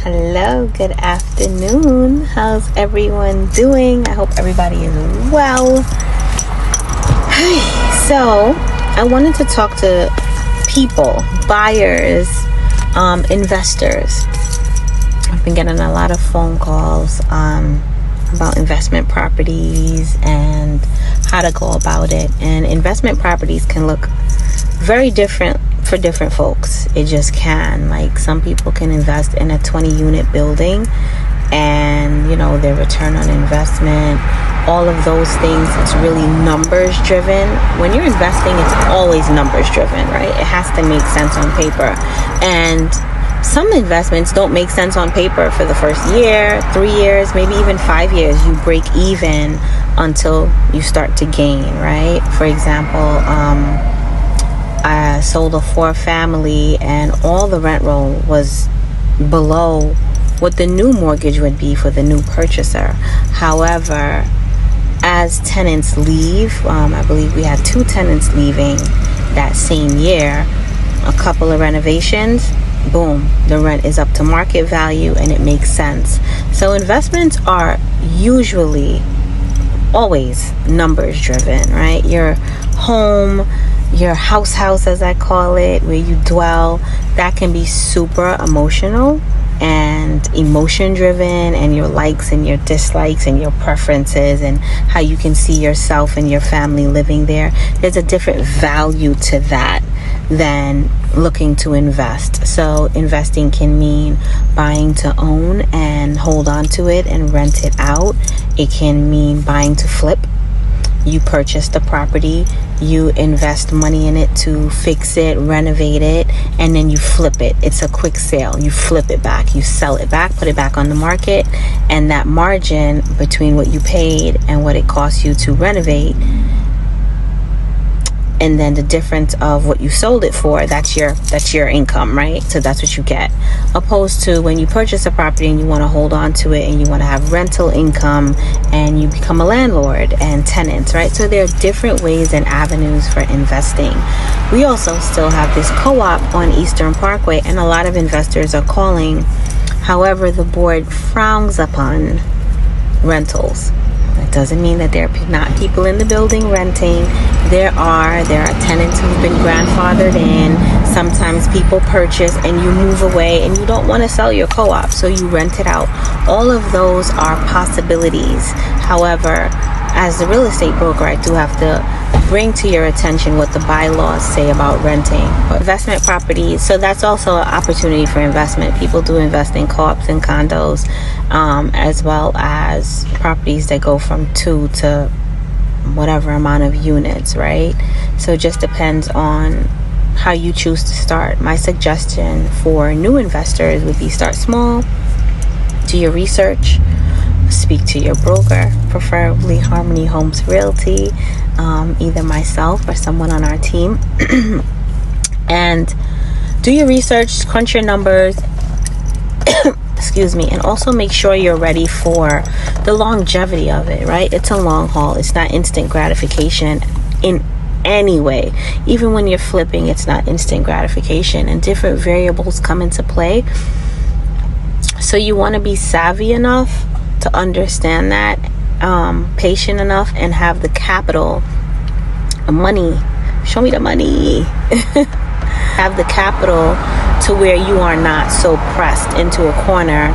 Hello, good afternoon. How's everyone doing? I hope everybody is well. So, I wanted to talk to people, buyers, investors. I've been getting a lot of phone calls about investment properties and how to go about it. And investment properties can look very different for different folks. It just can. Like, some people can invest in a 20-unit building and, their return on investment, all of those things, it's really numbers driven. When you're investing, it's always numbers driven, right? It has to make sense on paper. And some investments don't make sense on paper for the first year, 3 years, maybe even 5 years. You break even until you start to gain, right? For example, I sold a 4-family and all the rent roll was below what the new mortgage would be for the new purchaser. However, as tenants leave, I believe we had 2 tenants leaving that same year, a couple of renovations, boom, the rent is up to market value and it makes sense. So investments are usually always numbers driven, right? Your home, your house as I call it, where you dwell, that can be super emotional and emotion driven, and your likes and your dislikes and your preferences and how you can see yourself and your family living there. There's a different value to that than looking to invest. So investing can mean buying to own and hold on to it and rent it out. It can mean buying to flip. You purchase the property, you invest money in it to fix it, renovate it, and then you flip it. It's a quick sale. You flip it back, you sell it back, put it back on the market, and that margin between what you paid and what it costs you to renovate, and then the difference of what you sold it for, that's your income, right? So that's what you get. Opposed to when you purchase a property and you want to hold on to it and you want to have rental income and you become a landlord and tenants, right? So there are different ways and avenues for investing. We also still have this co-op on Eastern Parkway, and a lot of investors are calling. However, the board frowns upon rentals. That doesn't mean that there are not people in the building renting. There are tenants who've been grandfathered in. Sometimes people purchase and you move away and you don't want to sell your co-op, so you rent it out. All of those are possibilities. However, as a real estate broker, I do have to bring to your attention what the bylaws say about renting. Investment properties, so that's also an opportunity for investment. People do invest in co-ops and condos, as well as properties that go from 2 to whatever amount of units, right? So it just depends on how you choose to start. My suggestion for new investors would be start small, do your research, speak to your broker, preferably Harmony Homes Realty, either myself or someone on our team, and do your research, crunch your numbers, excuse me, and also make sure you're ready for the longevity of it, right? It's a long haul. It's not instant gratification in any way. Even when you're flipping, it's not instant gratification, and different variables come into play. So you want to be savvy enough to understand that, patient enough, and have the capital, money, show me the money, have the capital to where you are not so pressed into a corner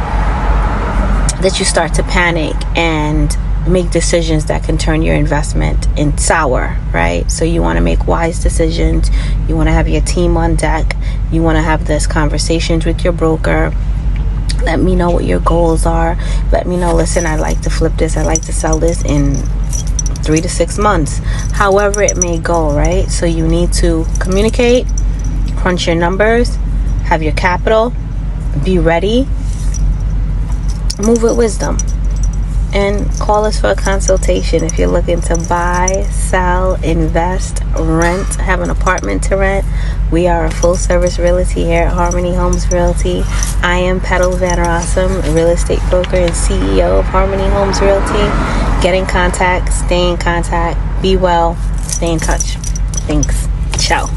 that you start to panic and make decisions that can turn your investment in sour, right? So you want to make wise decisions. You want to have your team on deck. You want to have these conversations with your broker. Let me know what your goals are. Let me know, listen, I like to flip this, I like to sell this in 3 to 6 months, however it may go, right? So you need to communicate, crunch your numbers, have your capital, be ready, move with wisdom, and call us for a consultation if you're looking to buy, sell, invest, rent, have an apartment to rent. We are a full-service realty here at Harmony Homes Realty. I am Petal Van Rossum, real estate broker and CEO of Harmony Homes Realty. Get in contact, stay in contact, be well, stay in touch. Thanks. Ciao.